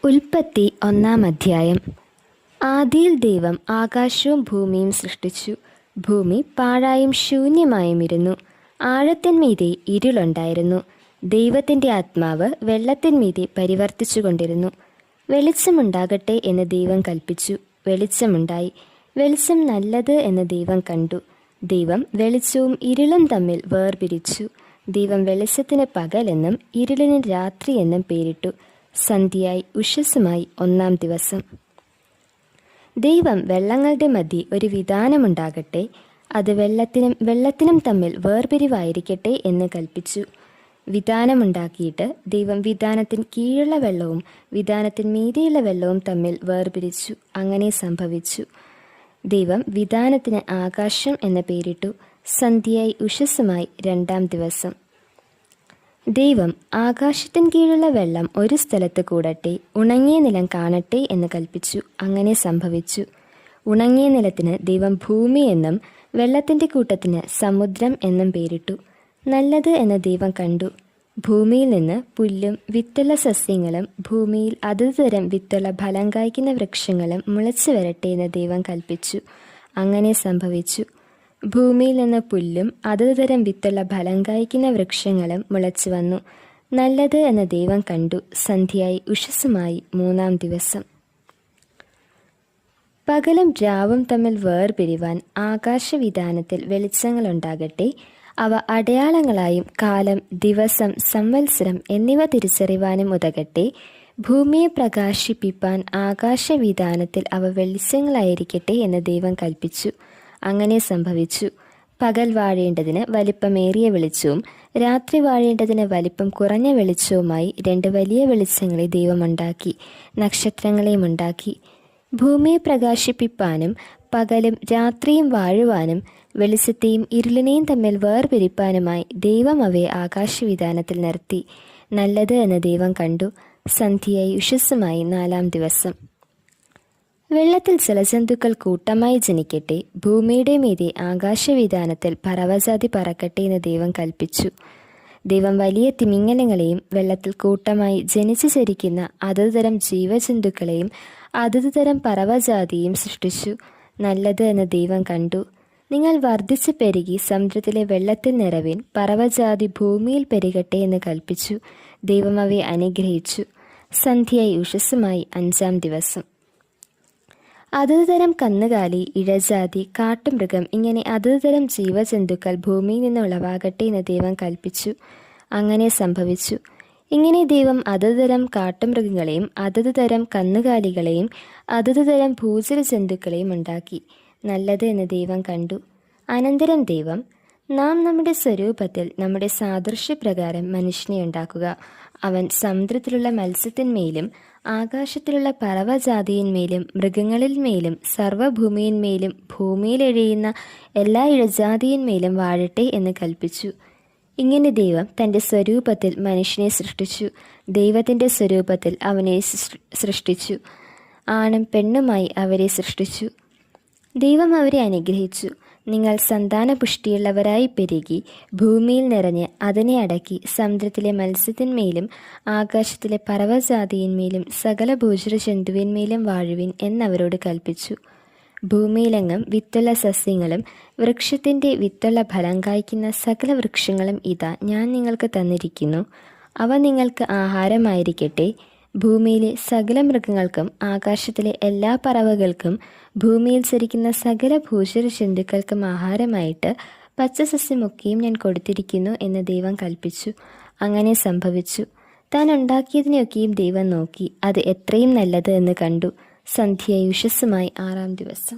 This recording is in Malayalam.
ഉൽപ്പത്തി 1-ാം അധ്യായം. ആദിയിൽ ദൈവം ആകാശവും ഭൂമിയും സൃഷ്ടിച്ചു. ഭൂമി പാഴായും ശൂന്യമായും ഇരുന്നു. ആഴത്തിന്മീതെ ഇരുളുണ്ടായിരുന്നു. ദൈവത്തിൻ്റെ ആത്മാവ് വെള്ളത്തിന്മീതെ പരിവർത്തിച്ചുകൊണ്ടിരുന്നു. വെളിച്ചമുണ്ടാകട്ടെ എന്ന് ദൈവം കൽപ്പിച്ചു. വെളിച്ചമുണ്ടായി. വെളിച്ചം നല്ലത് എന്ന് ദൈവം കണ്ടു. ദൈവം വെളിച്ചവും ഇരുളും തമ്മിൽ വേർപിരിച്ചു. ദൈവം വെളിച്ചത്തിന് പകലെന്നും ഇരുളിന് രാത്രിയെന്നും പേരിട്ടു. സന്ധ്യയായി ഉഷസ്സുമായി 1-ാം ദിവസം. ദൈവം വെള്ളങ്ങളുടെ മധ്യേ ഒരു വിധാനമുണ്ടാകട്ടെ, അത് വെള്ളത്തിനും തമ്മിൽ വേർപിരിവായിരിക്കട്ടെ എന്ന് കൽപ്പിച്ചു. വിധാനമുണ്ടാക്കിയിട്ട് ദൈവം വിധാനത്തിന് കീഴുള്ള വെള്ളവും വിധാനത്തിന് മീതെയുള്ള വെള്ളവും തമ്മിൽ വേർപിരിച്ചു. അങ്ങനെ സംഭവിച്ചു. ദൈവം വിധാനത്തിന് ആകാശം എന്ന പേരിട്ടു. സന്ധ്യയായി ഉഷസ്സുമായി 2-ാം ദിവസം. ദൈവം ആകാശത്തിന് കീഴുള്ള വെള്ളം ഒരു സ്ഥലത്ത് കൂടട്ടെ, ഉണങ്ങിയ നിലം കാണട്ടെ എന്ന് കൽപ്പിച്ചു. അങ്ങനെ സംഭവിച്ചു. ഉണങ്ങിയ നിലത്തിന് ദൈവം ഭൂമി എന്നും വെള്ളത്തിൻ്റെ കൂട്ടത്തിന് സമുദ്രം എന്നും പേരിട്ടു. നല്ലത് എന്ന് ദൈവം കണ്ടു. ഭൂമിയിൽ നിന്ന് പുല്ലും വിത്തുള്ള സസ്യങ്ങളും ഭൂമിയിൽ അതതുതരം വിത്തുള്ള ഫലം കായ്ക്കുന്ന വൃക്ഷങ്ങളും മുളച്ചു വരട്ടെ എന്ന് ദൈവം കൽപ്പിച്ചു. അങ്ങനെ സംഭവിച്ചു. ഭൂമിയിൽ നിന്ന് പുല്ലും അതതുതരം വിത്തുള്ള ഫലം കായ്ക്കുന്ന വൃക്ഷങ്ങളും മുളച്ചു വന്നു. നല്ലത് എന്ന് ദൈവം കണ്ടു. സന്ധ്യയായി ഉഷസ്സുമായി 3-ാം ദിവസം. പകലും രാവും തമ്മിൽ വേർപിരിവാൻ ആകാശവിധാനത്തിൽ വെളിച്ചങ്ങളുണ്ടാകട്ടെ. അവ അടയാളങ്ങളായും കാലം, ദിവസം, സംവത്സരം എന്നിവ തിരിച്ചറിവാനും ഉതകട്ടെ. ഭൂമിയെ പ്രകാശിപ്പിപ്പാൻ ആകാശവിധാനത്തിൽ അവ വെളിച്ചങ്ങളായിരിക്കട്ടെ എന്ന് ദൈവം കൽപ്പിച്ചു. അങ്ങനെ സംഭവിച്ചു. പകൽ വാഴേണ്ടതിന് വലിപ്പമേറിയ വെളിച്ചവും രാത്രി വാഴേണ്ടതിന് വലിപ്പം കുറഞ്ഞ വെളിച്ചവുമായി 2 വലിയ വെളിച്ചങ്ങളെ ദൈവമുണ്ടാക്കി. നക്ഷത്രങ്ങളെയും ഉണ്ടാക്കി. ഭൂമിയെ പ്രകാശിപ്പിപ്പാനും പകലും രാത്രിയും വാഴുവാനും വെളിച്ചത്തെയും ഇരുളിനെയും തമ്മിൽ വേർപിരിപ്പാനുമായി ദൈവം അവയെ ആകാശവിധാനത്തിൽ നിർത്തി. നല്ലത് എന്ന് ദൈവം കണ്ടു. സന്ധ്യയായി ഉഷസ്സുമായി 4-ാം ദിവസം. വെള്ളത്തിൽ ജലജന്തുക്കൾ കൂട്ടമായി ജനിക്കട്ടെ. ഭൂമിയുടെ മീതെ ആകാശവിധാനത്തിൽ പറവജാതി പറക്കട്ടെ എന്ന് ദൈവം കൽപ്പിച്ചു. ദൈവം വലിയ തിമിംഗലങ്ങളെയും വെള്ളത്തിൽ കൂട്ടമായി ജനിച്ചു ചരിക്കുന്ന അതതുതരം ജീവജന്തുക്കളെയും അതതുതരം പറവജാതിയെയും സൃഷ്ടിച്ചു. നല്ലത് എന്ന് ദൈവം കണ്ടു. നിങ്ങൾ വർദ്ധിച്ചു പെരുകി സമുദ്രത്തിലെ വെള്ളത്തിൽ നിറവിൻ, പറവജാതി ഭൂമിയിൽ പെരുകട്ടെ എന്ന് കൽപ്പിച്ചു. ദൈവം അവയെ അനുഗ്രഹിച്ചു. സന്ധ്യയായി ഉഷസ്സുമായി 5-ാം ദിവസം. അതതുതരം കന്നുകാലി, ഇഴജാതി, കാട്ടുമൃഗം ഇങ്ങനെ അതതുതരം ജീവജന്തുക്കൾ ഭൂമിയിൽ നിന്ന് ഉളവാകട്ടെ എന്ന് ദൈവം കൽപ്പിച്ചു. അങ്ങനെ സംഭവിച്ചു. ഇങ്ങനെ ദൈവം അതതുതരം കാട്ടുമൃഗങ്ങളെയും അതതുതരം കന്നുകാലികളെയും അതതുതരം ഭൂചര ജന്തുക്കളെയും ഉണ്ടാക്കി. നല്ലത് എന്ന് ദൈവം കണ്ടു. അനന്തരം ദൈവം, നാം നമ്മുടെ സ്വരൂപത്തിൽ നമ്മുടെ സാദൃശ്യപ്രകാരം മനുഷ്യനെ ഉണ്ടാക്കുക. അവൻ സമുദ്രത്തിലുള്ള മത്സ്യത്തിന്മേലും ആകാശത്തിലുള്ള പറവജാതിയിന്മേലും മൃഗങ്ങളിന്മേലും സർവ്വഭൂമിയിന്മേലും ഭൂമിയിലെഴിയുന്ന എല്ലാ ഇഴജാതിയിന്മേലും വാഴട്ടെ എന്ന് കൽപ്പിച്ചു. ഇങ്ങനെ ദൈവം തൻ്റെ സ്വരൂപത്തിൽ മനുഷ്യനെ സൃഷ്ടിച്ചു. ദൈവത്തിൻ്റെ സ്വരൂപത്തിൽ അവനെ സൃഷ്ടിച്ചു. ആണും പെണ്ണുമായി അവരെ സൃഷ്ടിച്ചു. ദൈവം അവരെ അനുഗ്രഹിച്ചു. നിങ്ങൾ സന്താനപുഷ്ടിയുള്ളവരായി പെരുകി ഭൂമിയിൽ നിറഞ്ഞ് അതിനെ അടക്കി സമുദ്രത്തിലെ മത്സ്യത്തിന്മേലും ആകാശത്തിലെ പറവജാതിയിന്മേലും സകല ഭൂചരജന്തുവിന്മേലും വാഴുവിൻ എന്നവരോട് കൽപ്പിച്ചു. ഭൂമിയിലെങ്ങും വിത്തുള്ള സസ്യങ്ങളും വൃക്ഷത്തിൻ്റെ വിത്തുള്ള ഫലം കായ്ക്കുന്ന സകല വൃക്ഷങ്ങളും ഇതാ ഞാൻ നിങ്ങൾക്ക് തന്നിരിക്കുന്നു. അവ നിങ്ങൾക്ക് ആഹാരമായിരിക്കട്ടെ. ഭൂമിയിലെ സകല മൃഗങ്ങൾക്കും ആകാശത്തിലെ എല്ലാ പറവകൾക്കും ഭൂമിയിൽ ചരിക്കുന്ന സകല ഭൂചര ജന്തുക്കൾക്കും ആഹാരമായിട്ട് പച്ചസസ്യമൊക്കെയും ഞാൻ കൊടുത്തിരിക്കുന്നു എന്ന് ദൈവം കൽപ്പിച്ചു. അങ്ങനെ സംഭവിച്ചു. താൻ ഉണ്ടാക്കിയതിനെയൊക്കെയും ദൈവം നോക്കി. അത് എത്രയും നല്ലത് എന്ന് കണ്ടു. സന്ധ്യയായി ഉഷസ്സുമായി 6-ാം ദിവസം.